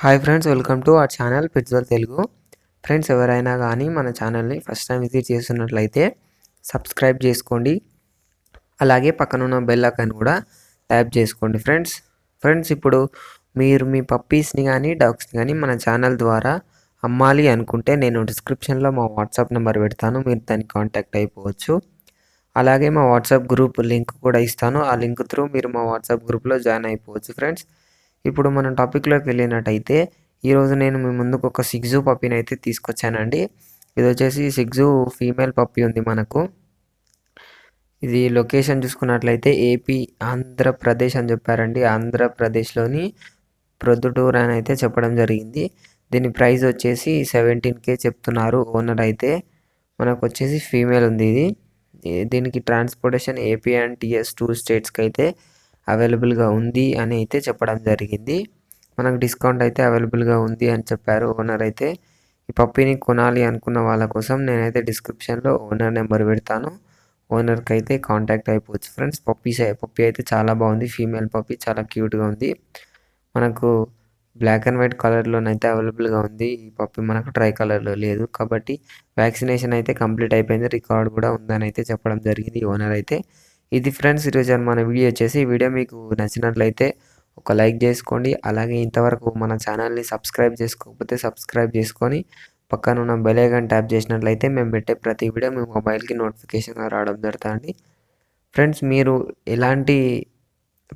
Hi friends, welcome to our channel పిట్జల్ Telugu. Friends, ఎవరైనా కానీ మన ఛానల్ని ఫస్ట్ టైం విజిట్ చేస్తున్నట్లయితే సబ్స్క్రైబ్ చేసుకోండి. అలాగే పక్కనున్న బెల్ ఐకాన్ కూడా ట్యాప్ చేసుకోండి. ఫ్రెండ్స్ ఇప్పుడు మీరు మీ పప్పీస్ని కానీ డాగ్స్ని కానీ మన ఛానల్ ద్వారా అమ్మాలి అనుకుంటే నేను డిస్క్రిప్షన్లో మా వాట్సాప్ నెంబర్ పెడతాను, మీరు దాన్ని కాంటాక్ట్ అయిపోవచ్చు. అలాగే మా వాట్సాప్ గ్రూప్ లింక్ కూడా ఇస్తాను, ఆ లింక్ త్రూ మీరు మా వాట్సాప్ గ్రూప్లో జాయిన్ అయిపోవచ్చు. ఫ్రెండ్స్, ఇప్పుడు మనం టాపిక్లోకి వెళ్ళినట్టయితే ఈరోజు నేను మీ ముందుకు ఒక సిగ్జు పప్పీని అయితే తీసుకొచ్చానండి. ఇది వచ్చేసి సిగ్జు ఫీమేల్ పప్పీ ఉంది మనకు. ఇది లొకేషన్ చూసుకున్నట్లయితే ఏపీ ఆంధ్రప్రదేశ్ అని చెప్పారండి. ఆంధ్రప్రదేశ్లోని ప్రొద్దుటూరు అని అయితే చెప్పడం జరిగింది. దీని ప్రైస్ వచ్చేసి 17K చెప్తున్నారు ఓనర్ అయితే. మనకు వచ్చేసి ఫీమేల్ ఉంది ఇది. దీనికి ట్రాన్స్పోర్టేషన్ ఏపీ అండ్ టీఎస్ 2 స్టేట్స్కి అయితే అవైలబుల్గా ఉంది అని అయితే చెప్పడం జరిగింది. మనకు డిస్కౌంట్ అయితే అవైలబుల్గా ఉంది అని చెప్పారు ఓనర్ అయితే. ఈ పప్పీని కొనాలి అనుకున్న వాళ్ళ కోసం నేనైతే డిస్క్రిప్షన్లో ఓనర్ నెంబర్ పెడతాను, ఓనర్కి అయితే కాంటాక్ట్ అయిపోవచ్చు. ఫ్రెండ్స్, పప్పీ అయితే చాలా బాగుంది. ఫీమేల్ పప్పీ చాలా క్యూట్గా ఉంది. మనకు బ్లాక్ అండ్ వైట్ కలర్లోనైతే అవైలబుల్గా ఉంది. ఈ పప్పీ మనకు ట్రై కలర్లో లేదు కాబట్టి వ్యాక్సినేషన్ అయితే కంప్లీట్ అయిపోయింది, రికార్డ్ కూడా ఉందని అయితే చెప్పడం జరిగింది ఓనర్ అయితే. ఇది ఫ్రెండ్స్ ఈరోజు మన వీడియో వచ్చేసి. ఈ వీడియో మీకు నచ్చినట్లయితే ఒక లైక్ చేసుకోండి. అలాగే ఇంతవరకు మన ఛానల్ని సబ్స్క్రైబ్ చేసుకోకపోతే సబ్స్క్రైబ్ చేసుకొని పక్కనున్న బెల్ ఐకాన్ ట్యాప్ చేసినట్లయితే మేము పెట్టే ప్రతి వీడియో మీ మొబైల్కి నోటిఫికేషన్గా రావడం జరుగుతుంది. ఫ్రెండ్స్, మీరు ఎలాంటి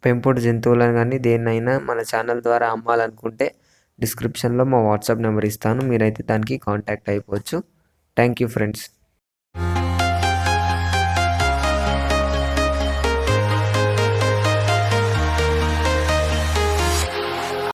పెంపుడు జంతువులను కానీ దేన్నైనా మన ఛానల్ ద్వారా అమ్మాలనుకుంటే డిస్క్రిప్షన్లో మా వాట్సాప్ నెంబర్ ఇస్తాను, మీరైతే దానికి కాంటాక్ట్ అయిపోవచ్చు. Thank you friends.